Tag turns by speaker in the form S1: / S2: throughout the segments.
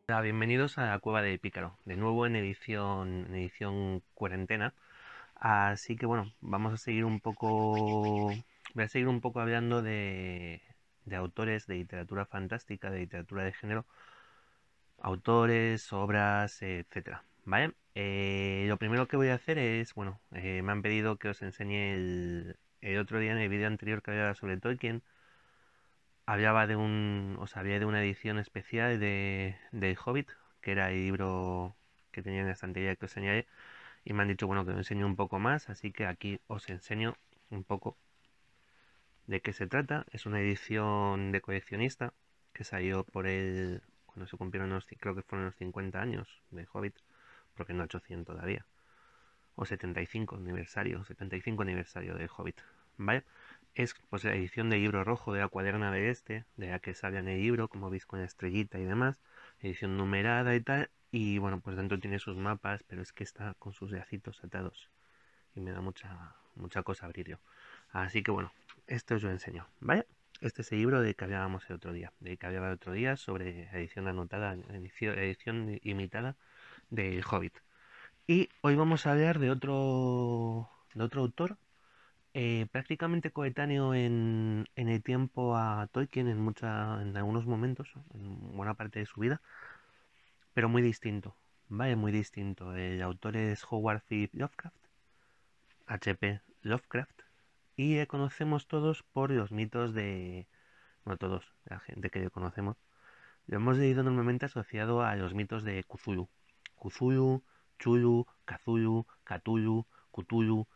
S1: Hola, bienvenidos a la Cueva de Pícaro, de nuevo en edición cuarentena. Así que bueno, vamos a seguir un poco, voy a seguir un poco hablando de autores de literatura fantástica, de literatura de género, autores, obras, etcétera. ¿Vale? Lo primero que voy a hacer es, bueno, me han pedido que os enseñe el otro día en el vídeo anterior que hablaba sobre Tolkien. Os hablé de una edición especial de Hobbit, que era el libro que tenía en la estantería que os señalé, y me han dicho, bueno, que os enseñe un poco más, así que aquí os enseño un poco de qué se trata. Es una edición de coleccionista que salió por él cuando se cumplieron creo que fueron los 50 años de Hobbit, porque no ha hecho 100 todavía, o 75 aniversario de Hobbit, ¿vale? Es pues la edición de libro rojo de la cuaderna de de la que sale en el libro, como veis con la estrellita y demás, edición numerada y tal, y bueno, pues dentro tiene sus mapas, pero es que está con sus lacitos atados y me da mucha cosa abrirlo. Así que bueno, esto os lo enseño, ¿vale? Este es el libro de que hablábamos el otro día, de que hablaba el otro día sobre la edición anotada, edición imitada de Hobbit. Y hoy vamos a hablar de otro autor, prácticamente coetáneo en el tiempo a Tolkien en algunos momentos, en buena parte de su vida, pero muy distinto, ¿vale? Muy distinto. El autor es Howard Philip Lovecraft, H.P. Lovecraft, y le conocemos todos por los mitos no todos, la gente que le conocemos, lo hemos leído normalmente asociado a los mitos de Cthulhu. Cthulhu, Chulu, Cthulhu, Cthulhu, Cthulhu.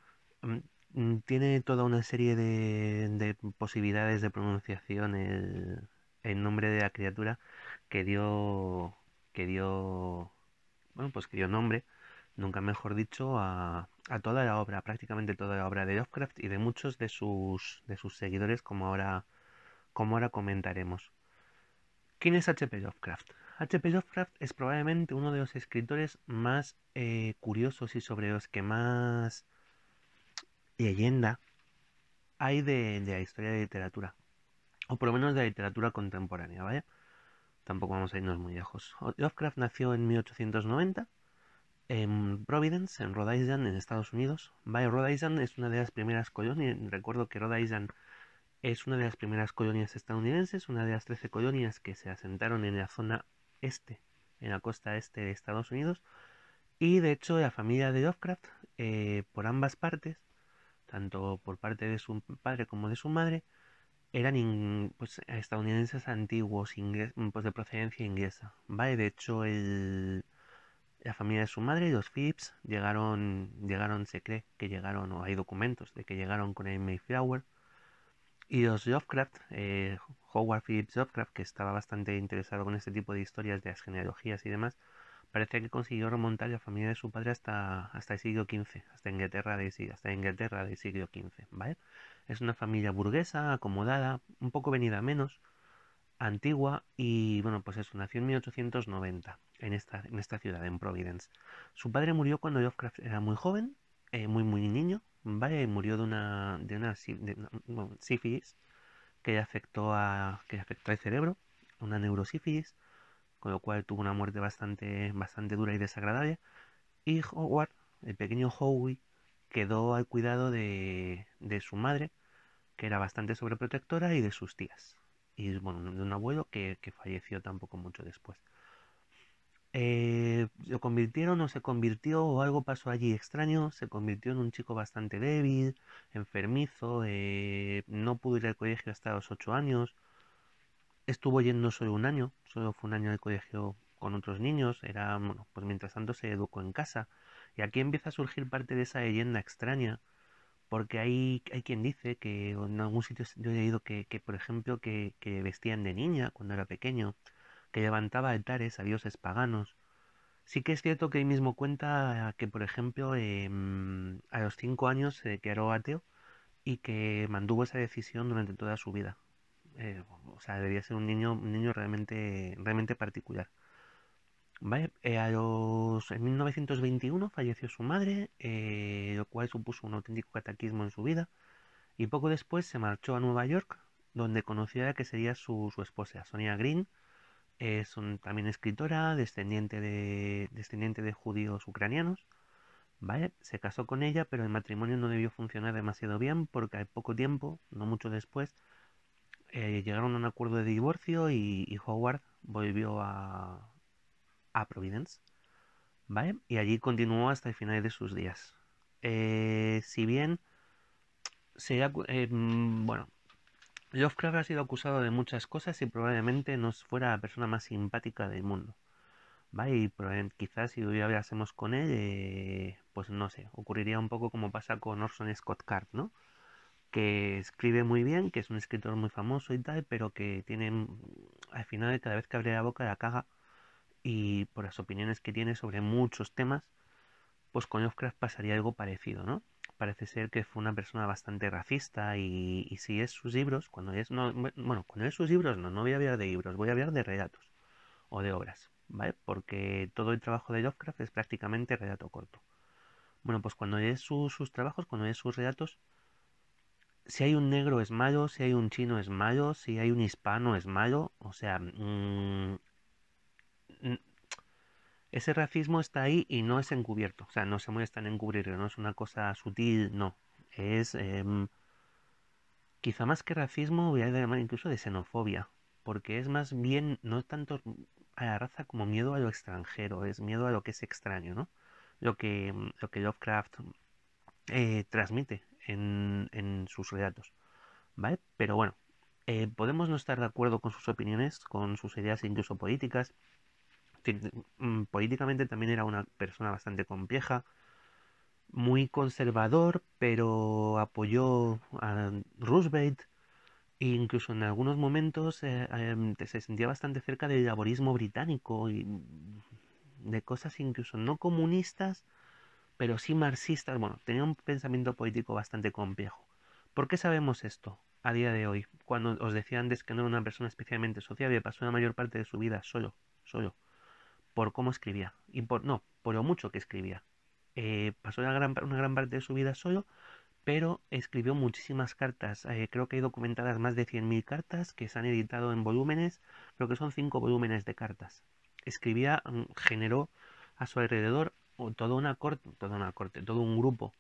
S1: mm, Tiene toda una serie de posibilidades de pronunciación el nombre de la criatura que dio, que dio, bueno, pues que dio nombre, nunca mejor dicho, a toda la obra, prácticamente toda la obra de Lovecraft y de muchos de sus seguidores, como ahora comentaremos. ¿Quién es H.P. Lovecraft? H.P. Lovecraft es probablemente uno de los escritores más curiosos y sobre los que más leyenda hay de la historia de la literatura, o por lo menos de la literatura contemporánea, ¿vale? Tampoco vamos a irnos muy lejos. Lovecraft nació en 1890 en Providence, en Rhode Island, en Estados Unidos. ¿Vale? Rhode Island es una de las primeras colonias, recuerdo que Rhode Island es una de las primeras colonias estadounidenses, una de las 13 colonias que se asentaron en la zona este, en la costa este de Estados Unidos. Y de hecho la familia de Lovecraft, por ambas partes, tanto por parte de su padre como de su madre, eran pues, estadounidenses antiguos, pues de procedencia inglesa. ¿Vale? De hecho, la familia de su madre y los Phillips se cree que llegaron, o hay documentos de que llegaron con el Mayflower. Y los Lovecraft, Howard Phillips Lovecraft, que estaba bastante interesado con este tipo de historias de las genealogías y demás, parece que consiguió remontar la familia de su padre hasta el siglo XV, hasta Inglaterra del siglo XV, ¿vale? Es una familia burguesa, acomodada, un poco venida a menos, antigua, y bueno, pues eso, nació en 1890 en esta ciudad, en Providence. Su padre murió cuando Lovecraft era muy joven, muy niño, ¿vale? Murió bueno, sífilis que le afectó el cerebro, una neurosífilis, con lo cual tuvo una muerte bastante dura y desagradable. Y Howard, el pequeño Howie, quedó al cuidado de su madre, que era bastante sobreprotectora, y de sus tías. Y bueno, de un abuelo que falleció tampoco mucho después. Lo convirtieron o se convirtió o algo pasó allí extraño, se convirtió en un chico bastante débil, enfermizo, no pudo ir al colegio hasta los 8 años, estuvo yendo solo un año, solo fue un año de colegio con otros niños, bueno, pues mientras tanto se educó en casa. Y aquí empieza a surgir parte de esa leyenda extraña, porque hay quien dice que o en algún sitio yo he leído que por ejemplo, que vestían de niña cuando era pequeño, que levantaba altares a dioses paganos. Sí que es cierto que él mismo cuenta que, por ejemplo, a los 5 años se declaró ateo y que mantuvo esa decisión durante toda su vida. O sea, debía ser un niño realmente particular. ¿Vale? En 1921 falleció su madre, lo cual supuso un auténtico catequismo en su vida, y poco después se marchó a Nueva York, donde conoció a la que sería su esposa, Sonia Green, Es también escritora, descendiente de judíos ucranianos, ¿vale? Se casó con ella, pero el matrimonio no debió funcionar demasiado bien porque al poco tiempo, no mucho después, llegaron a un acuerdo de divorcio y Howard volvió a Providence, ¿vale? Y allí continuó hasta el final de sus días. Si bien bueno, Lovecraft ha sido acusado de muchas cosas y probablemente no fuera la persona más simpática del mundo. ¿Vale? Y quizás si hablásemos con él, pues no sé, ocurriría un poco como pasa con Orson Scott Card, ¿no? Que escribe muy bien, que es un escritor muy famoso y tal, pero que tiene, al final, cada vez que abre la boca la caga y por las opiniones que tiene sobre muchos temas, pues con Lovecraft pasaría algo parecido, ¿no? Parece ser que fue una persona bastante racista y si es sus libros, cuando es sus libros no voy a hablar de libros, voy a hablar de relatos o de obras, ¿vale? Porque todo el trabajo de Lovecraft es prácticamente relato corto. Bueno, pues cuando lees sus trabajos, cuando lees sus relatos, si hay un negro es malo, si hay un chino es malo, si hay un hispano es malo, o sea, ese racismo está ahí y no es encubierto, o sea, no se molestan en encubrirlo, no es una cosa sutil, no, es quizá más que racismo, voy a llamar incluso de xenofobia, porque es más bien, no tanto a la raza como miedo a lo extranjero, es miedo a lo que es extraño, ¿no? Lo que Lovecraft transmite en sus relatos, ¿vale? Pero bueno, podemos no estar de acuerdo con sus opiniones, con sus ideas incluso políticas. Políticamente también era una persona bastante compleja, muy conservador, pero apoyó a Roosevelt e incluso en algunos momentos se sentía bastante cerca del laborismo británico y de cosas incluso no comunistas, pero sí marxistas. Bueno, tenía un pensamiento político bastante complejo. ¿Por qué sabemos esto a día de hoy? Cuando os decía antes que no era una persona especialmente sociable, pasó la mayor parte de su vida solo, por cómo escribía y por lo mucho que escribía. Pasó una gran parte de su vida solo, pero escribió muchísimas cartas. Creo que hay documentadas más de 100.000 cartas que se han editado en volúmenes. Creo que son 5 volúmenes de cartas. Escribía, generó a su alrededor todo un grupo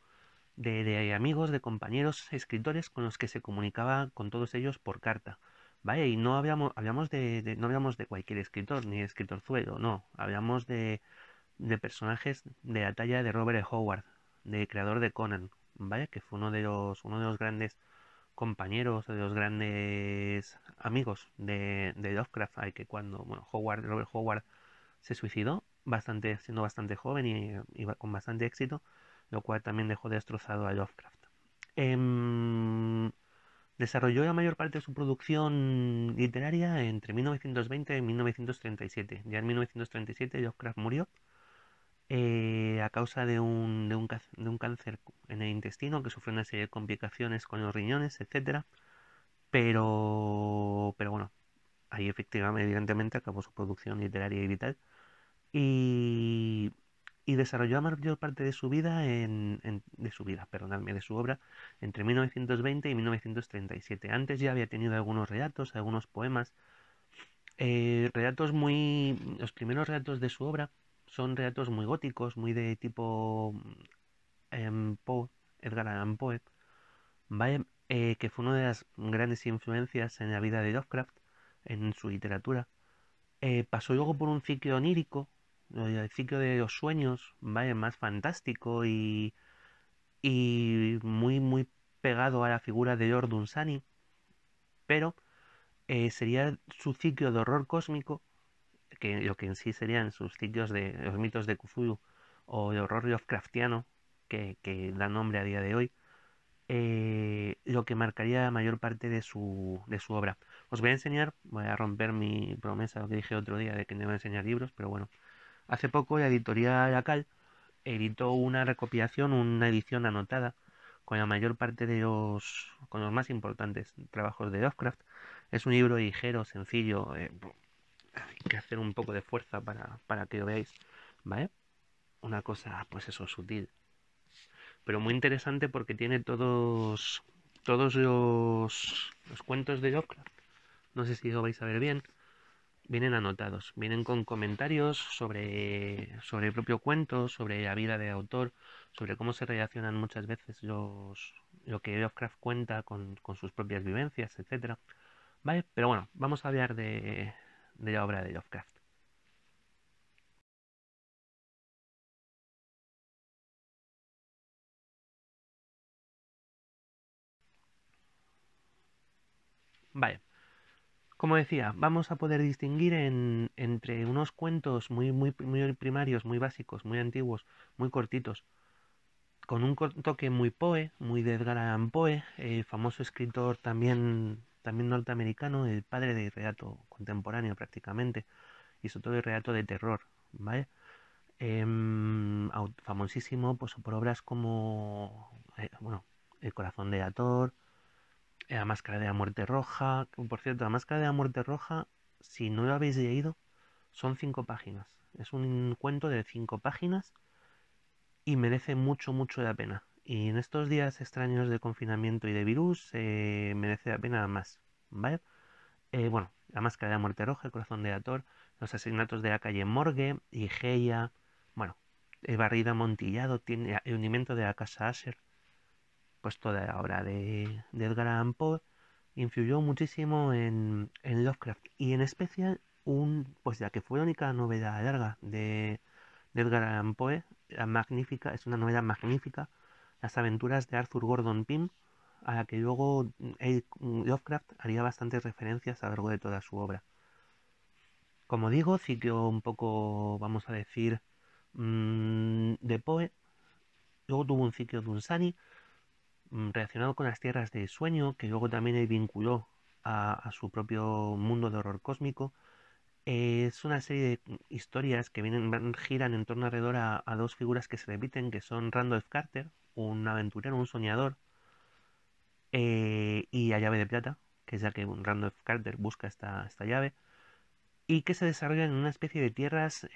S1: de amigos, de compañeros escritores con los que se comunicaba con todos ellos por carta. Vale, y no no hablamos de cualquier escritor, ni escritorzuelo, no. Hablamos de personajes de la talla de Robert E. Howard, de creador de Conan, ¿vale? Que fue uno de los grandes compañeros, de los grandes amigos de Lovecraft, al que cuando, bueno, Robert Howard se suicidó siendo bastante joven y con bastante éxito, lo cual también dejó destrozado a Lovecraft. Em, Desarrolló la mayor parte de su producción literaria entre 1920 y 1937. Ya en 1937 Lovecraft murió a causa de un cáncer en el intestino, que sufrió una serie de complicaciones con los riñones, etcétera. Pero bueno, ahí efectivamente, evidentemente, acabó su producción literaria y vital. Y, y desarrolló la mayor parte de su vida, perdonadme, de su obra, entre 1920 y 1937. Antes ya había tenido algunos relatos, algunos poemas, los primeros relatos de su obra son relatos muy góticos, muy de tipo Poe, Edgar Allan Poe, ¿vale? Que fue una de las grandes influencias en la vida de Lovecraft, en su literatura. Pasó luego por un ciclo onírico, el ciclo de los sueños, ¿vale? Más fantástico y muy, muy pegado a la figura de Lord Dunsany, pero sería su ciclo de horror cósmico, que lo que en sí serían sus ciclos de los mitos de Cthulhu o de horror Lovecraftiano, que da nombre a día de hoy, lo que marcaría la mayor parte de su obra. Os voy a enseñar, voy a romper mi promesa, lo que dije otro día de que no iba a enseñar libros, pero bueno, hace poco la editorial Acal editó una recopilación, una edición anotada con la mayor parte con los más importantes trabajos de Lovecraft. Es un libro ligero, sencillo, hay que hacer un poco de fuerza para que lo veáis, ¿vale? Una cosa, pues eso, sutil, pero muy interesante porque tiene todos los cuentos de Lovecraft. No sé si lo vais a ver bien. vienen anotados, vienen con comentarios sobre el propio cuento, sobre la vida del autor, sobre cómo se relacionan muchas veces lo que Lovecraft cuenta con sus propias vivencias, etcétera. ¿Vale? Pero bueno, vamos a hablar de la obra de Lovecraft. Vale, como decía, vamos a poder distinguir entre unos cuentos muy primarios, muy básicos, muy antiguos, muy cortitos, con un toque muy Poe, muy de Edgar Allan Poe, el famoso escritor también norteamericano, el padre del relato contemporáneo prácticamente, y sobre todo el relato de terror, ¿vale? Famosísimo pues, por obras como, bueno, El corazón de Ator, La máscara de la muerte roja, que, por cierto, La máscara de la muerte roja, si no lo habéis leído, son 5 páginas. Es un cuento de 5 páginas y merece mucho la pena. Y en estos días extraños de confinamiento y de virus, merece la pena más, ¿vale? Bueno, La máscara de la muerte roja, El corazón de Ator, Los asesinatos de la calle Morgue, Ligeia, bueno, El barrido amontillado, tiene El hundimiento de la casa Asher, pues toda la obra de Edgar Allan Poe influyó muchísimo en Lovecraft y en especial pues ya que fue la única novela larga de Edgar Allan Poe, es una novela magnífica, Las aventuras de Arthur Gordon Pym, a la que luego Lovecraft haría bastantes referencias a lo largo de toda su obra. Como digo, ciclo un poco, vamos a decir, de Poe, luego tuvo un ciclo de Unsani, relacionado con las tierras de sueño, que luego también él vinculó a su propio mundo de horror cósmico. Es una serie de historias que giran en torno alrededor a dos figuras que se repiten, que son Randolph Carter, un aventurero, un soñador, y la llave de plata, que es la que Randolph Carter busca esta llave, y que se desarrollan en una especie de tierras,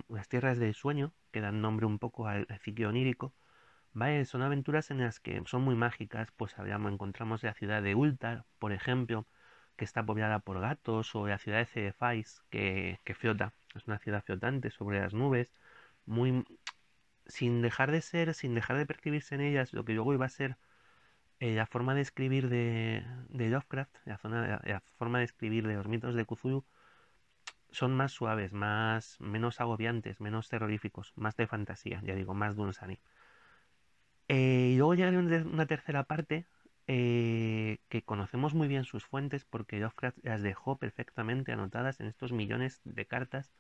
S1: las tierras del sueño, que dan nombre un poco al ciclo onírico. ¿Vale? Son aventuras en las que son muy mágicas, pues encontramos la ciudad de Ultar, por ejemplo, que está poblada por gatos, o la ciudad de Cedefais, que flota, es una ciudad flotante sobre las nubes, muy sin dejar de percibirse en ellas lo que luego iba a ser la forma de escribir de Lovecraft, la forma de escribir de los mitos de Cthulhu, son más suaves, menos agobiantes, menos terroríficos, más de fantasía, ya digo, más de un Sunny. Y luego llega una tercera parte, que conocemos muy bien sus fuentes porque Lovecraft las dejó perfectamente anotadas en estos millones de cartas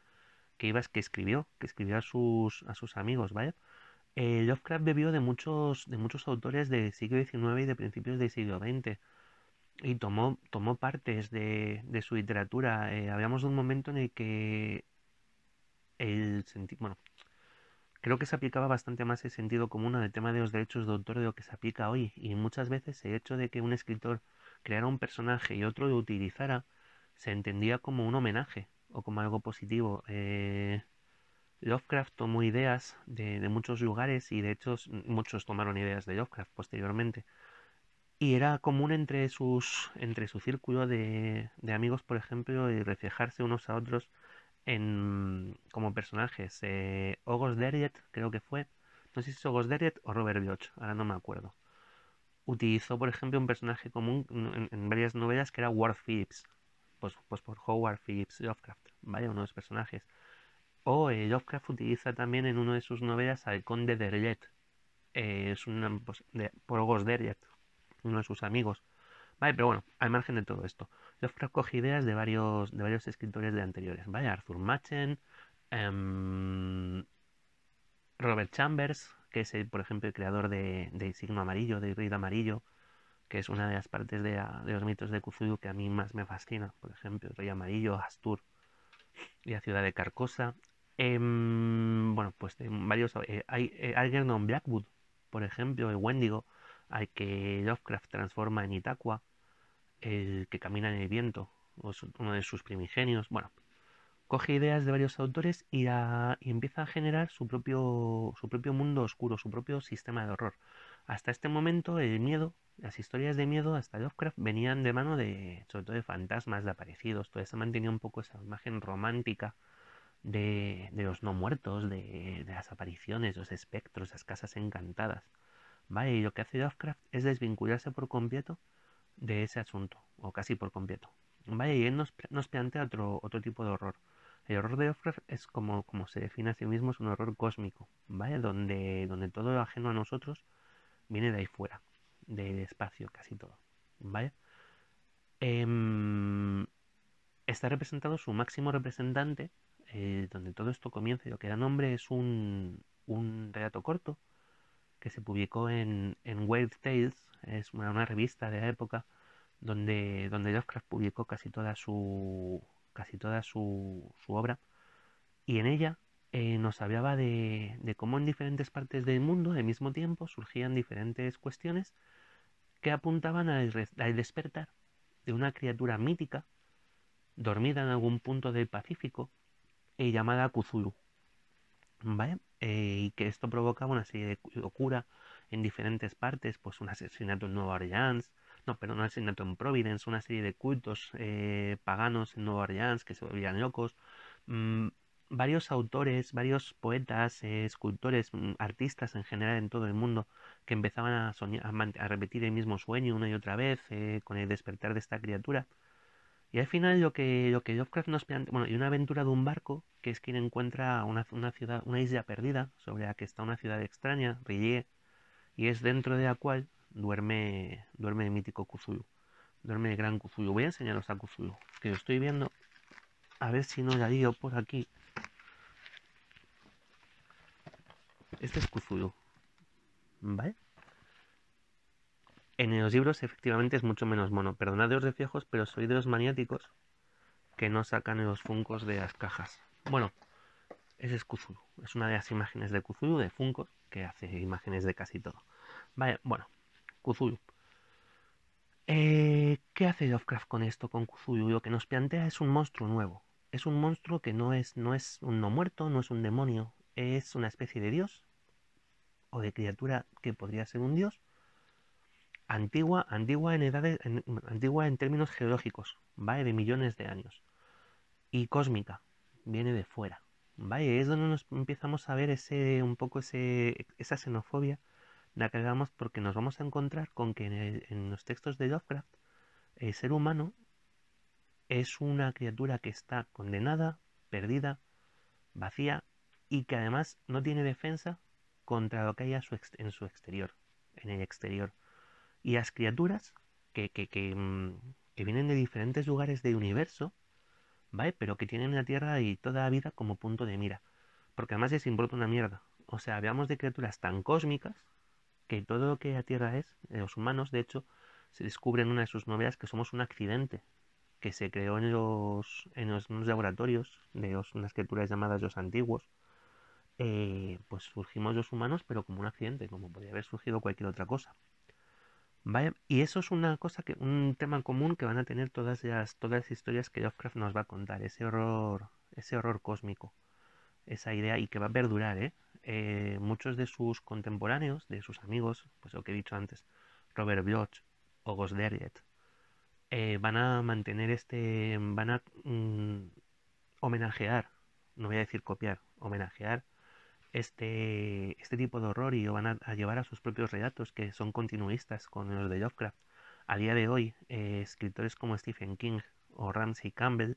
S1: que escribió a sus amigos, ¿vale? Lovecraft bebió de muchos autores del siglo XIX y de principios del siglo XX y tomó partes de su literatura. Hablamos de un momento en el que bueno, creo que se aplicaba bastante más el sentido común al tema de los derechos de autor de lo que se aplica hoy, y muchas veces el hecho de que un escritor creara un personaje y otro lo utilizara se entendía como un homenaje o como algo positivo. Lovecraft tomó ideas de muchos lugares y de hecho muchos tomaron ideas de Lovecraft posteriormente. Y era común entre su círculo de amigos, por ejemplo, reflejarse unos a otros como personajes. August Derriet, creo que fue. No sé si es August Derriet o Robert Bloch, ahora no me acuerdo. Utilizó, por ejemplo, un personaje común en varias novelas que era Ward Phillips. Pues por Howard Phillips Lovecraft, ¿vale? Uno de los personajes. O Lovecraft utiliza también en una de sus novelas al Conde Derriet. Es pues, por August Derriet, uno de sus amigos. Vale, pero bueno, al margen de todo esto, Lovecraft coge ideas de varios escritores de anteriores, ¿vale? Arthur Machen, em, Robert Chambers, que es, por ejemplo, el creador de Signo Amarillo, de Ruido Amarillo, que es una de las partes de los mitos de Cthulhu que a mí más me fascina. Por ejemplo, el Rey Amarillo, Astur y la ciudad de Carcosa. Bueno, pues varios. Hay Algernon Blackwood, por ejemplo, el Wendigo, al que Lovecraft transforma en Itaqua, el que camina en el viento, uno de sus primigenios. Bueno, coge ideas de varios autores y empieza a generar su propio mundo oscuro, su propio sistema de horror. Hasta este momento el miedo Las historias de miedo hasta Lovecraft venían de mano de, sobre todo de fantasmas, de aparecidos, todo eso mantenía un poco esa imagen romántica de los no muertos, de las apariciones, los espectros, las casas encantadas. Vale, y lo que hace Lovecraft es desvincularse por completo de ese asunto, o casi por completo. Vale, y él nos plantea otro tipo de horror. El horror de Lovecraft es como se define a sí mismo, es un horror cósmico, ¿vale? Donde todo lo ajeno a nosotros viene de ahí fuera, del espacio, casi todo, ¿vale? Em, Está representado su máximo representante, donde todo esto comienza y lo que da nombre es un relato corto que se publicó en Weird Tales, es una revista de la época donde Lovecraft publicó casi toda su obra, y en ella nos hablaba de cómo en diferentes partes del mundo al mismo tiempo surgían diferentes cuestiones que apuntaban al despertar de una criatura mítica dormida en algún punto del Pacífico llamada Cthulhu, ¿vale? Y que esto provocaba una serie de locura en diferentes partes, pues un asesinato en Nueva Orleans, no, perdón, un asesinato en Providence, una serie de cultos paganos en Nueva Orleans que se volvían locos, mm, varios autores, varios poetas, escultores, artistas en general en todo el mundo que empezaban a soñar, a repetir el mismo sueño una y otra vez con el despertar de esta criatura. Y al final lo que Lovecraft nos plantea, bueno, y una aventura de un barco, que es quien encuentra una ciudad, una isla perdida, sobre la que está una ciudad extraña, Rillié, y es dentro de la cual duerme el mítico Cthulhu, duerme el gran Cthulhu. Voy a enseñaros a Cthulhu, que lo estoy viendo, a ver si no la lío por aquí. Este es Cthulhu, ¿vale? En los libros efectivamente es mucho menos mono. Perdonad de los reflejos, pero soy de los maniáticos que no sacan los funcos de las cajas. Bueno, ese es Cthulhu. Es una de las imágenes de Cthulhu, de Funko, que hace imágenes de casi todo. Vale, bueno, Cthulhu. ¿Qué hace Lovecraft con esto, con Cthulhu? Lo que nos plantea es un monstruo nuevo. Es un monstruo que no es un no muerto, no es un demonio. Es una especie de dios o de criatura que podría ser un dios. Antigua en términos geológicos, ¿vale? De millones de años. Y cósmica, viene de fuera. ¿Vale? Es donde nos empezamos a ver esa xenofobia de la que hablamos, porque nos vamos a encontrar con que en los textos de Lovecraft el ser humano es una criatura que está condenada, perdida, vacía, y que además no tiene defensa contra lo que hay en su exterior, en el exterior. Y las criaturas que vienen de diferentes lugares del universo, ¿vale? Pero que tienen la Tierra y toda la vida como punto de mira. Porque además les importa una mierda. O sea, hablamos de criaturas tan cósmicas que todo lo que la Tierra es, los humanos, de hecho, se descubre en una de sus novelas que somos un accidente que se creó unos laboratorios de unas criaturas llamadas los antiguos. Pues surgimos los humanos, pero como un accidente, como podría haber surgido cualquier otra cosa. ¿Vale? Y eso es un tema común que van a tener todas las historias que Lovecraft nos va a contar, ese horror cósmico, esa idea, y que va a perdurar, ¿eh? Muchos de sus contemporáneos, de sus amigos, pues lo que he dicho antes, Robert Bloch o Ghost Derriet, van a mantener van a homenajear, no voy a decir copiar, homenajear este tipo de horror, y lo van a llevar a sus propios relatos que son continuistas con los de Lovecraft. A día de hoy, escritores como Stephen King o Ramsey Campbell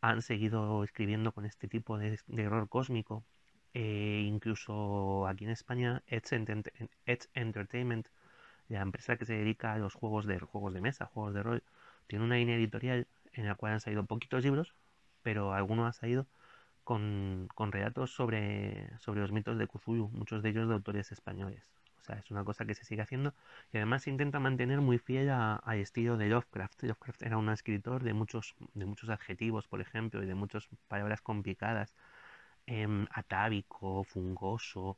S1: han seguido escribiendo con este tipo de horror cósmico. Incluso aquí en España, Edge Entertainment, la empresa que se dedica a los juegos de mesa, juegos de rol, tiene una línea editorial en la cual han salido poquitos libros, pero algunos han salido con relatos sobre los mitos de Cthulhu, muchos de ellos de autores españoles. O sea, es una cosa que se sigue haciendo, y además se intenta mantener muy fiel al estilo de Lovecraft. Lovecraft era un escritor de muchos adjetivos, por ejemplo, y de muchas palabras complicadas, atávico, fungoso,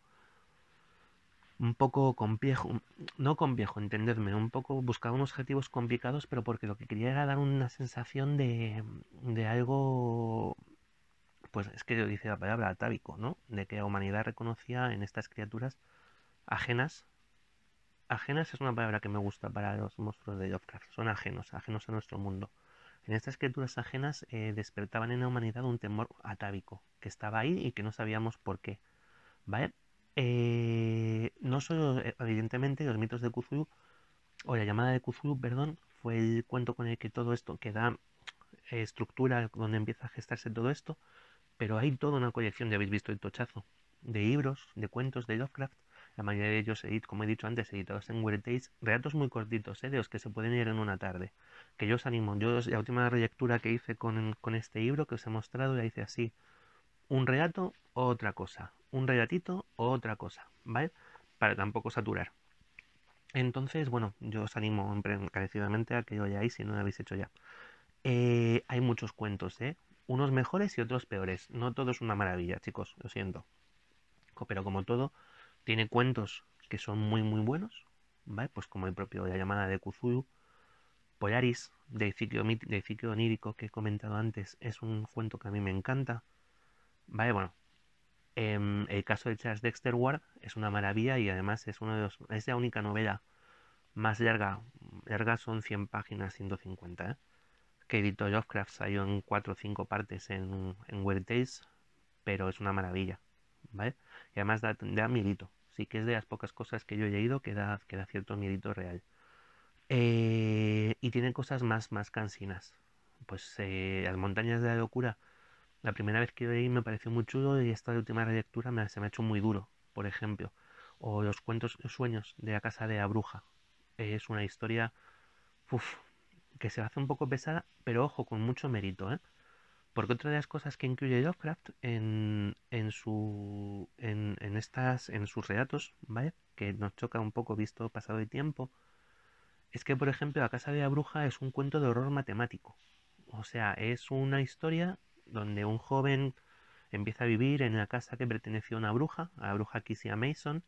S1: un poco complejo, no complejo, entendedme, un poco buscaba unos adjetivos complicados, pero porque lo que quería era dar una sensación de algo, pues es que dice la palabra atávico, ¿no? De que la humanidad reconocía en estas criaturas ajenas Ajenas es una palabra que me gusta para los monstruos de Lovecraft. Son ajenos, ajenos a nuestro mundo. En estas criaturas ajenas despertaban en la humanidad un temor atávico, que estaba ahí y que no sabíamos por qué. ¿Vale? No solo, evidentemente, los mitos de Cthulhu, o la llamada de Cthulhu, perdón, fue el cuento con el que todo esto, que da estructura, donde empieza a gestarse todo esto, pero hay toda una colección, ya habéis visto el tochazo, de libros, de cuentos de Lovecraft, la mayoría de ellos, como he dicho antes, editados en Weird Tales, relatos muy cortitos, de los que se pueden leer en una tarde, que yo os animo. La última relectura que hice con este libro que os he mostrado, la hice así: un relato o otra cosa, un relatito o otra cosa, ¿vale? Para tampoco saturar. Entonces, bueno, yo os animo encarecidamente a que lo leáis si no lo habéis hecho ya. Hay muchos cuentos, ¿eh? Unos mejores y otros peores. No todo es una maravilla, chicos, lo siento. Pero como todo, tiene cuentos que son muy muy buenos, ¿vale? Pues como el propio La llamada de Cthulhu, Polaris, de ciclo onírico que he comentado antes, es un cuento que a mí me encanta, ¿vale? Bueno, el caso de Charles Dexter Ward es una maravilla y además es la única novela más larga son 100 páginas, 150, ¿eh? Que editó Lovecraft, salió en 4 o 5 partes en Weird Tales, pero es una maravilla, ¿vale? Y además da miedito. Sí que es de las pocas cosas que yo he leído que da cierto miedito real. Y tiene cosas más cansinas. Pues Las montañas de la locura. La primera vez que lo leí me pareció muy chulo y esta última relectura se me ha hecho muy duro, por ejemplo. O los sueños de la casa de la bruja. Es una historia, uf, que se hace un poco pesada, pero ojo, con mucho mérito, ¿eh? Porque otra de las cosas que incluye Lovecraft en sus relatos, ¿vale? Que nos choca un poco visto pasado el tiempo, es que, por ejemplo, La casa de la bruja es un cuento de horror matemático. O sea, es una historia donde un joven empieza a vivir en la casa que perteneció a una bruja, a la bruja Kisia Mason,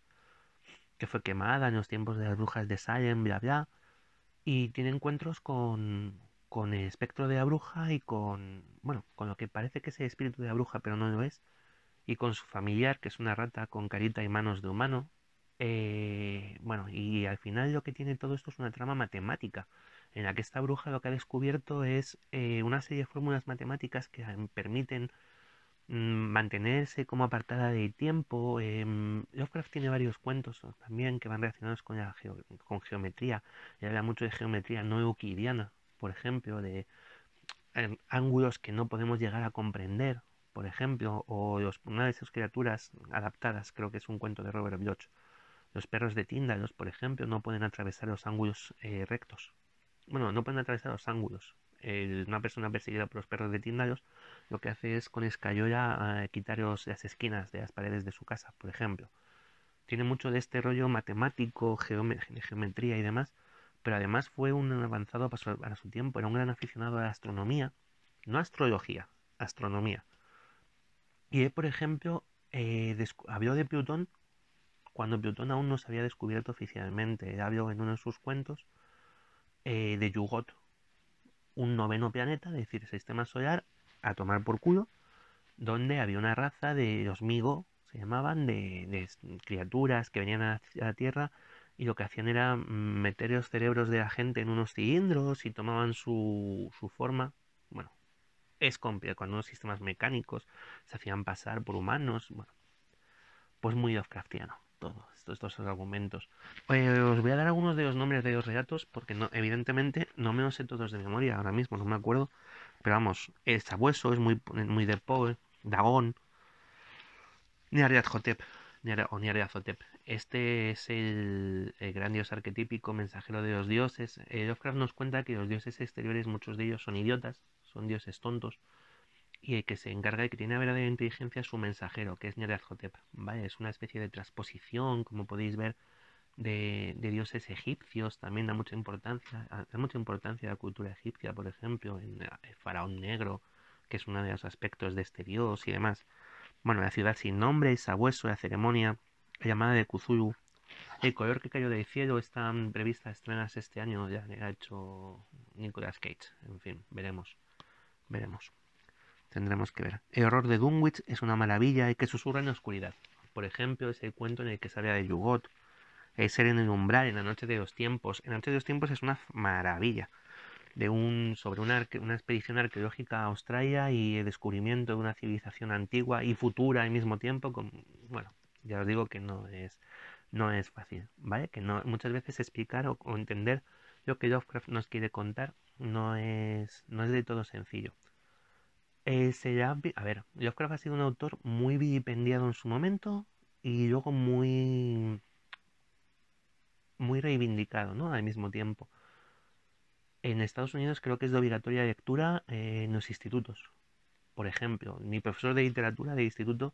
S1: que fue quemada en los tiempos de las brujas de Salem, bla bla, y tiene encuentros con el espectro de la bruja y bueno, con lo que parece que es el espíritu de la bruja, pero no lo es, y con su familiar, que es una rata con carita y manos de humano. Bueno, y al final lo que tiene todo esto es una trama matemática, en la que esta bruja lo que ha descubierto es una serie de fórmulas matemáticas que permiten mantenerse como apartada de tiempo. Lovecraft tiene varios cuentos, ¿no?, también que van relacionados con geometría. Y habla mucho de geometría no euclidiana, por ejemplo, de ángulos que no podemos llegar a comprender, por ejemplo, o una de esas criaturas adaptadas, creo que es un cuento de Robert Bloch. Los perros de Tíndalos, por ejemplo, no pueden atravesar los ángulos rectos. Bueno, no pueden atravesar los ángulos. Una persona perseguida por los perros de Tíndalos lo que hace es con escayola quitaros las esquinas de las paredes de su casa, por ejemplo. Tiene mucho de este rollo matemático, de geometría y demás, pero además fue un avanzado para su tiempo. Era un gran aficionado a la astronomía, no astrología, astronomía. Y él, por ejemplo, habló de Plutón cuando Plutón aún no se había descubierto oficialmente. Él habló en uno de sus cuentos de Yugot, un noveno planeta, es decir, sistema solar, a tomar por culo, donde había una raza de los Migo, se llamaban, de criaturas que venían a la Tierra y lo que hacían era meter los cerebros de la gente en unos cilindros y tomaban su forma. Bueno, es complejo, con unos sistemas mecánicos se hacían pasar por humanos. Bueno, pues muy Lovecraftiano todo estos argumentos. Os voy a dar algunos de los nombres de los relatos porque no, evidentemente no me los sé todos de memoria ahora mismo, no me acuerdo. Pero vamos, el sabueso es muy de Poe, Dagón, Nyarlathotep, o Nyarlathotep. Este es el gran dios arquetípico, mensajero de los dioses. Lovecraft nos cuenta que los dioses exteriores, muchos de ellos son idiotas, son dioses tontos, y el que se encarga de que tiene verdadera inteligencia es su mensajero, que es Nyarlathotep. ¿Vale? Es una especie de transposición, como podéis ver, de dioses egipcios. También da mucha importancia a la cultura egipcia, por ejemplo, en el faraón negro, que es uno de los aspectos de este dios y demás. Bueno, la ciudad sin nombre, el sabueso, la ceremonia, la llamada de Cthulhu, el color que cayó del cielo, están previstas estrenas este año, ya le ha hecho Nicolas Cage. En fin, veremos. Tendremos que ver. El horror de Dunwich es una maravilla y que susurra en la oscuridad. Por ejemplo, es el cuento en el que se habla de Yugot, Ser en el umbral, en la noche de los tiempos. En la noche de los tiempos es una maravilla. Sobre una expedición arqueológica a Australia y el descubrimiento de una civilización antigua y futura al mismo tiempo. Bueno, ya os digo que no es fácil, ¿vale? Que no, muchas veces explicar o entender lo que Lovecraft nos quiere contar no es de todo sencillo. A ver, Lovecraft ha sido un autor muy vilipendiado en su momento y luego muy reivindicado, ¿no? Al mismo tiempo. En Estados Unidos creo que es de obligatoria lectura en los institutos. Por ejemplo, mi profesor de literatura de instituto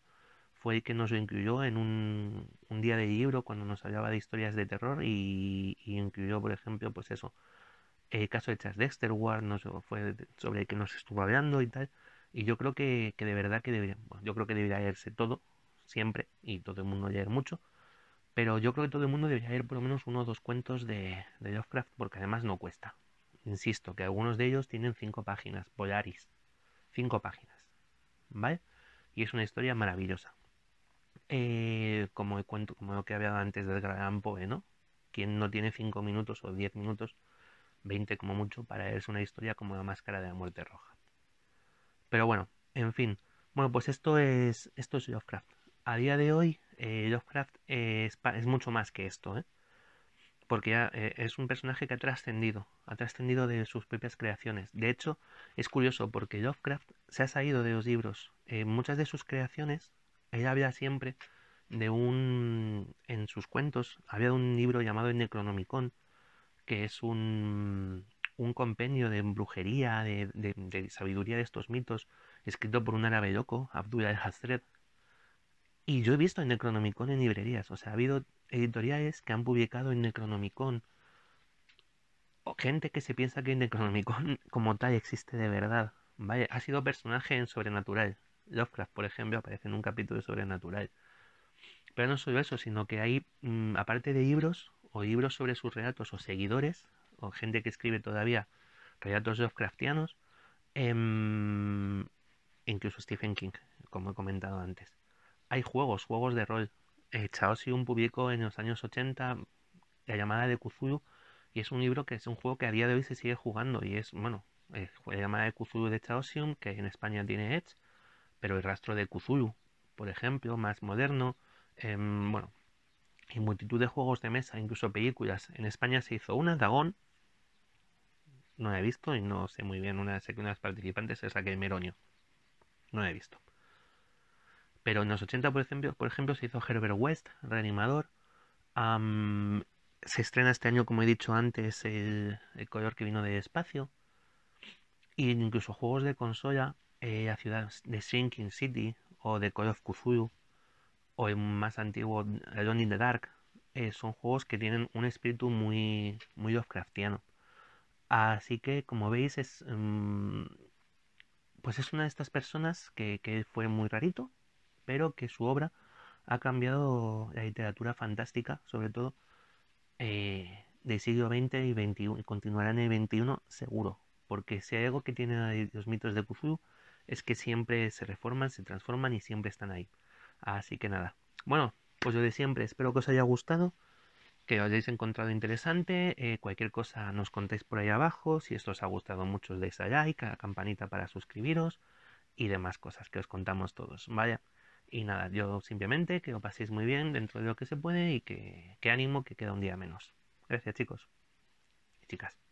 S1: fue el que nos lo incluyó en un día de libro cuando nos hablaba de historias de terror y incluyó, por ejemplo, pues eso, el caso de Charles Dexter Ward fue sobre el que nos estuvo hablando y tal. Y yo creo que de verdad que debería, bueno, yo creo que debería leerse todo, siempre, y todo el mundo leer mucho, pero yo creo que todo el mundo debería leer por lo menos uno o dos cuentos de Lovecraft, porque además no cuesta. Insisto, que algunos de ellos tienen 5 páginas, Polaris, 5 páginas, ¿vale? Y es una historia maravillosa. Como el cuento, como lo que había antes del Gran Poe, ¿no? Quien no tiene 5 minutos o 10 minutos, 20 como mucho, para leerse una historia como La Máscara de la Muerte Roja. Pero bueno, en fin. Bueno, pues esto es Lovecraft. A día de hoy, Lovecraft es mucho más que esto, ¿eh? Porque ya es un personaje que ha trascendido de sus propias creaciones. De hecho, es curioso porque Lovecraft se ha salido de los libros. Muchas de sus creaciones, él habla siempre en sus cuentos, había un libro llamado el Necronomicon, que es un compendio de brujería, de sabiduría de estos mitos, escrito por un árabe loco, Abdul al-Hazred. Y yo he visto el Necronomicon en librerías, o sea, ha habido editoriales que han publicado el Necronomicon, o gente que se piensa que el Necronomicon como tal existe de verdad. Vaya, ha sido personaje en Sobrenatural. Lovecraft, por ejemplo, aparece en un capítulo de Sobrenatural. Pero no solo eso, sino que hay, aparte de libros, o libros sobre sus relatos, o seguidores, o gente que escribe todavía relatos Lovecraftianos, em, incluso Stephen King, como he comentado antes. Hay juegos de rol. Chaosium publicó en los años 80 La llamada de Cthulhu, y es un libro que es un juego que a día de hoy se sigue jugando, y es, bueno, La llamada de Cthulhu de Chaosium, que en España tiene Edge, pero el rastro de Cthulhu, por ejemplo, más moderno, bueno, y multitud de juegos de mesa, incluso películas. En España se hizo una, Dagón, no la he visto y no sé muy bien, sé que una de las participantes es Raquel Meroño, no la he visto. Pero en los 80, por ejemplo, se hizo Herbert West, Reanimador. Am, Se estrena este año, como he dicho antes, el color que vino del espacio. Y incluso juegos de consola, la ciudad de Sinking City o de Call of Cthulhu o el más antiguo Alone in the Dark, son juegos que tienen un espíritu muy, muy Lovecraftiano. Así que, como veis, pues es una de estas personas que fue muy rarito, pero que su obra ha cambiado la literatura fantástica, sobre todo del siglo XX y XXI, y continuará en el XXI seguro, porque si hay algo que tienen los mitos de Cthulhu es que siempre se reforman, se transforman y siempre están ahí. Así que nada, bueno, pues lo de siempre, espero que os haya gustado, que os hayáis encontrado interesante. Cualquier cosa nos contéis por ahí abajo. Si esto os ha gustado mucho, os deis a like, a la campanita para suscribiros y demás cosas que os contamos todos. Vaya. Y nada, yo simplemente que lo paséis muy bien dentro de lo que se puede y que ánimo que queda un día menos. Gracias, chicos y chicas.